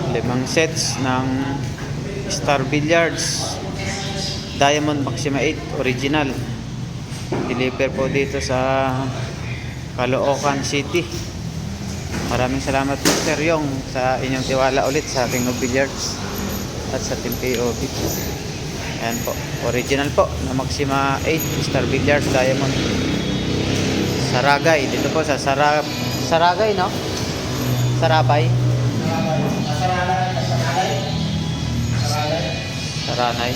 Limang sets ng Star Billiards Diamond Maxima 8 original. Deliver po dito sa Caloocan City. Maraming salamat po Sir Yong sa inyong tiwala ulit sa King of Billiards at sa Team KOB. Ayan po, original po na Maxima 8 Star Billiards Diamond. Saragay, dito po sa Saragay, no? Sarabay. Saranay.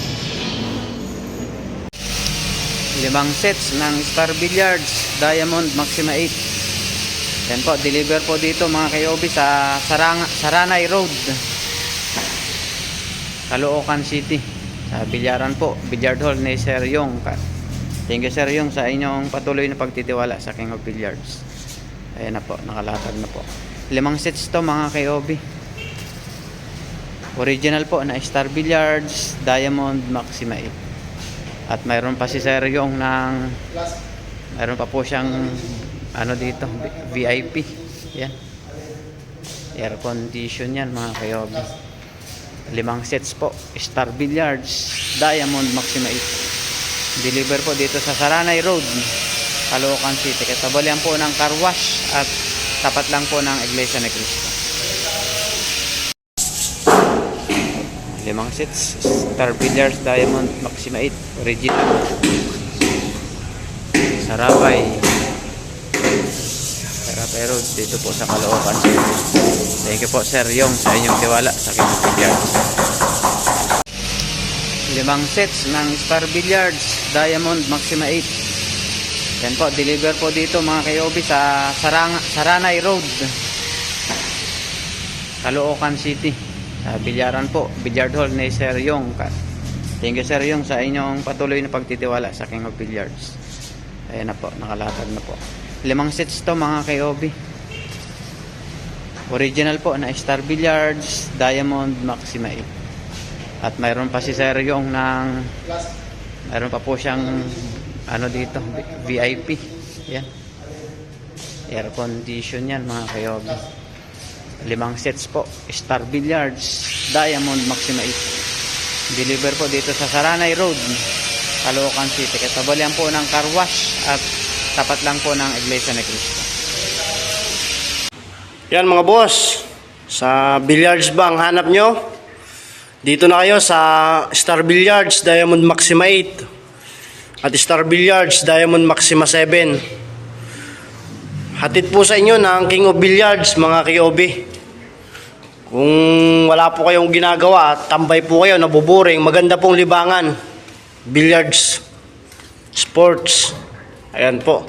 Limang sets ng Star Billiards Diamond Maxima 8. Yan po, deliver po dito mga kayobi sa Saranay Road, Caloocan City, sa Bilyaran po, Billiard Hall ni Sir Yong. Thank you Sir Yong sa inyong patuloy na pagtitiwala sa King of Billiards. Ayan na po, nakalatag na po. Limang sets to mga kayobi. Original po na Star Billiards Diamond Maxima 8. At mayroon pa si Sir Yong ng mayroon pa po siyang ano dito, VIP. Yan. Air condition yan mga kayobi. Limang sets po Star Billiards Diamond Maxima 8. Deliver po dito sa Saranay Road, Caloocan City. Katabalan po ng car wash at tapat lang po ng Iglesia ni Cristo. Limang sets Star Billiards Diamond Maxima 8 original. Sarabay Road dito po sa Caloocan City. Thank you po Sir Yong sa inyong tiwala sa King of Billiards. Limang sets ng Star Billiards Diamond Maxima 8. Yan po, deliver po dito mga kayobi sa Saranay Road, Caloocan City, sa Bilyaran po, Billiard Hall ni Sir Yong. Thank you Sir Yong sa inyong patuloy na pagtitiwala sa King of Billiards. Ayan na po, nakalatag na po. Limang sets to mga kayobi. Original po na Star Billiards Diamond Maxima 8. At mayroon pa si Sir Yong ng mayroon pa po siyang ano dito, VIP. Yan. Air condition yan mga kayobi. Limang sets po Star Billiards Diamond Maxima 8. Deliver po dito sa Saranay Road, Caloocan City. Katabalan po ng car wash at tapat lang po ng Iglesia ni Cristo. Yan mga boss, sa billiards ba ang hanap nyo? Dito na kayo sa Star Billiards Diamond Maxima 8 at Star Billiards Diamond Maxima 7. Hatid po sa inyo ng King of Billiards mga KOB. Kung wala po kayong ginagawa at tambay po kayo, nabuboring, maganda pong libangan, billiards, sports. Ayan po.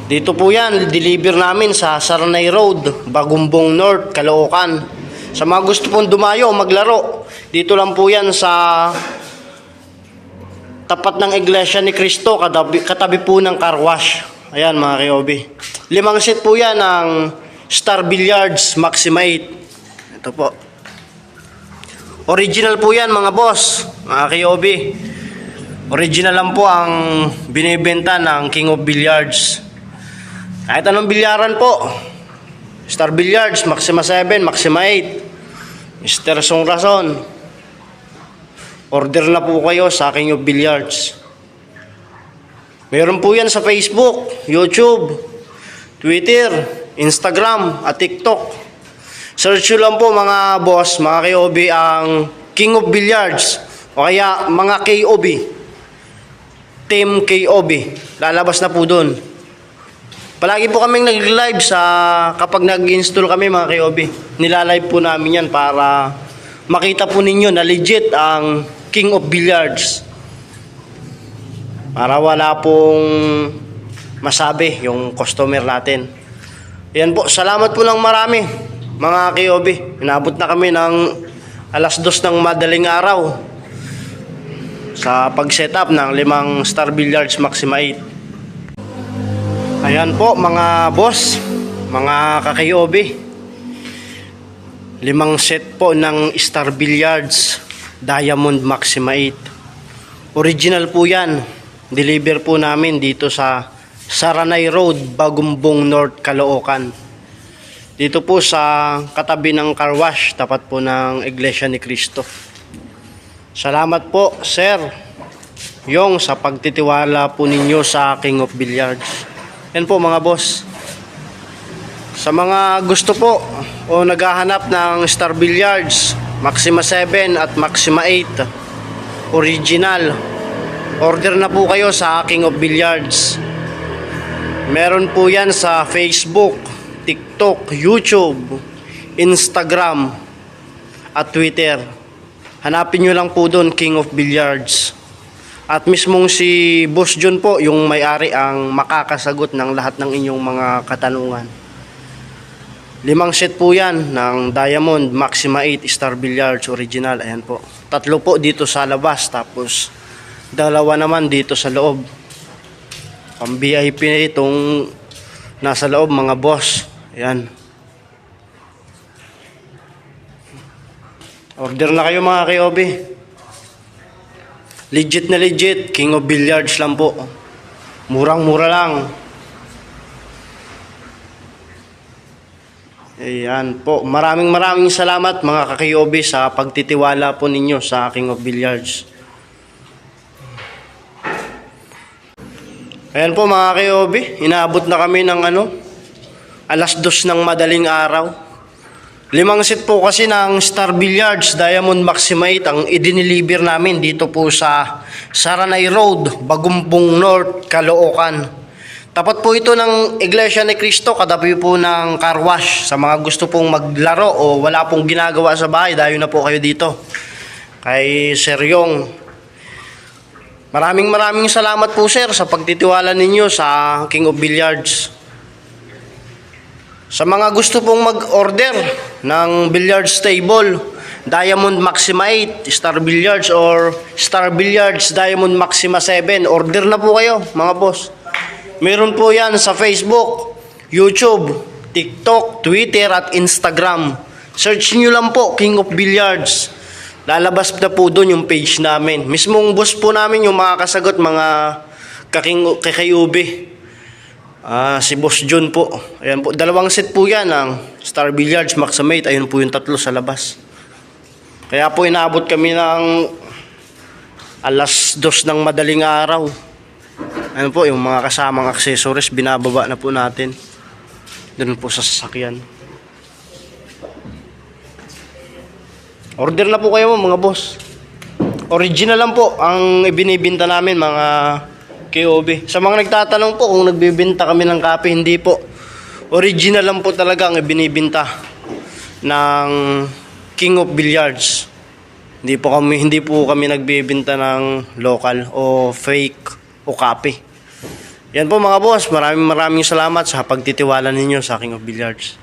Dito po yan, deliver namin sa Saranay Road, Bagumbong North, Caloocan. Sa mga gusto pong dumayo, maglaro, dito lang po yan sa tapat ng Iglesia ni Cristo, katabi po ng car wash. Ayan mga kayobi. Limang set po yan ng Star Billiards Maxima 8. Ito po. Original po yan mga boss, mga kayobi. Original lang po ang binibenta ng King of Billiards. Kahit anong bilyaran po. Star Billiards, Maxima 7, Maxima 8. Mr. Songrason. Order na po kayo sa King of Billiards. Meron po yan sa Facebook, YouTube, Twitter, Instagram, at TikTok. Search nyo lang po mga boss, mga KOB, ang King of Billiards. O kaya mga KOB. Team KOB. Lalabas na po doon. Palagi po kaming nag-live sa kapag nag-install kami mga KOB. Nilalive po namin yan para makita po ninyo na legit ang King of Billiards. Para wala pong masabi yung customer natin. Yan po, salamat po ng marami mga KOB. Inabot na kami ng alas 2 ng madaling araw sa pag-setup ng limang Star Billiards Maxima 8. Ayan po mga boss, mga ka-KOB. Limang set po ng Star Billiards Diamond Maxima 8. Original po yan. Deliver po namin dito sa Saranay Road, Bagumbong North, Caloocan. Dito po sa katabi ng car wash, tapat po ng Iglesia ni Cristo. Salamat po, Sir Yong, sa pagtitiwala po ninyo sa King of Billiards. Yan po mga boss. Sa mga gusto po o naghahanap ng Star Billiards, Maxima 7 at Maxima 8 original, order na po kayo sa King of Billiards. Meron po yan sa Facebook, TikTok, YouTube, Instagram at Twitter. Hanapin nyo lang po doon, King of Billiards. At mismong si Boss John po, yung may-ari, ang makakasagot ng lahat ng inyong mga katanungan. 5 set po yan ng Diamond Maxima 8 Star Billiards original. Ayan po. 3 po dito sa labas, tapos 2 naman dito sa loob. Pang VIP itong nasa loob mga boss. Ayan. Order na kayo mga Kiobi. Legit na legit. King of Billiards lang po. Murang-mura lang. Ayan po. Maraming salamat mga ka-Kiobi sa pagtitiwala po ninyo sa King of Billiards. Ayan po mga Kiobi. Inaabot na kami ng 2:00 ng madaling araw. 5 set po kasi ng Star Billiards Diamond Maxima 8 ang i-deliver namin dito po sa Saranay Road, Bagumpong North, Caloocan. Tapat po ito ng Iglesia ni Cristo, katabi po ng car wash. Sa mga gusto pong maglaro o wala pong ginagawa sa bahay, dayo na po kayo dito kay Sir Yong. Maraming salamat po sir sa pagtitiwala ninyo sa King of Billiards. Sa mga gusto pong mag-order ng billiards table, Diamond Maxima 8 Star Billiards or Star Billiards Diamond Maxima 7, order na po kayo mga boss. Meron po yan sa Facebook, YouTube, TikTok, Twitter at Instagram. Search nyo lang po King of Billiards. Lalabas na po doon yung page namin. Mismong boss po namin yung makakasagot, mga kakayubi. Si Boss John po. Ayan po. 2 set po yan ng Star Billiards Maxima 8. Ayun po yung 3 sa labas. Kaya po inaabot kami ng 2:00 ng madaling araw. Ayun po yung mga kasamang accessories. Binababa na po natin. Doon po sa sasakyan. Order na po kayo mga boss. Original lang po ang ibinibinta namin mga KOB. Sa mga nagtatanong po kung nagbibenta kami ng kape, hindi po. Original lang po talaga ang ibinibinta ng King of Billiards. Hindi po kami nagbibenta ng local o fake o kape. Yan po mga boss, maraming salamat sa pagtitiwala ninyo sa King of Billiards.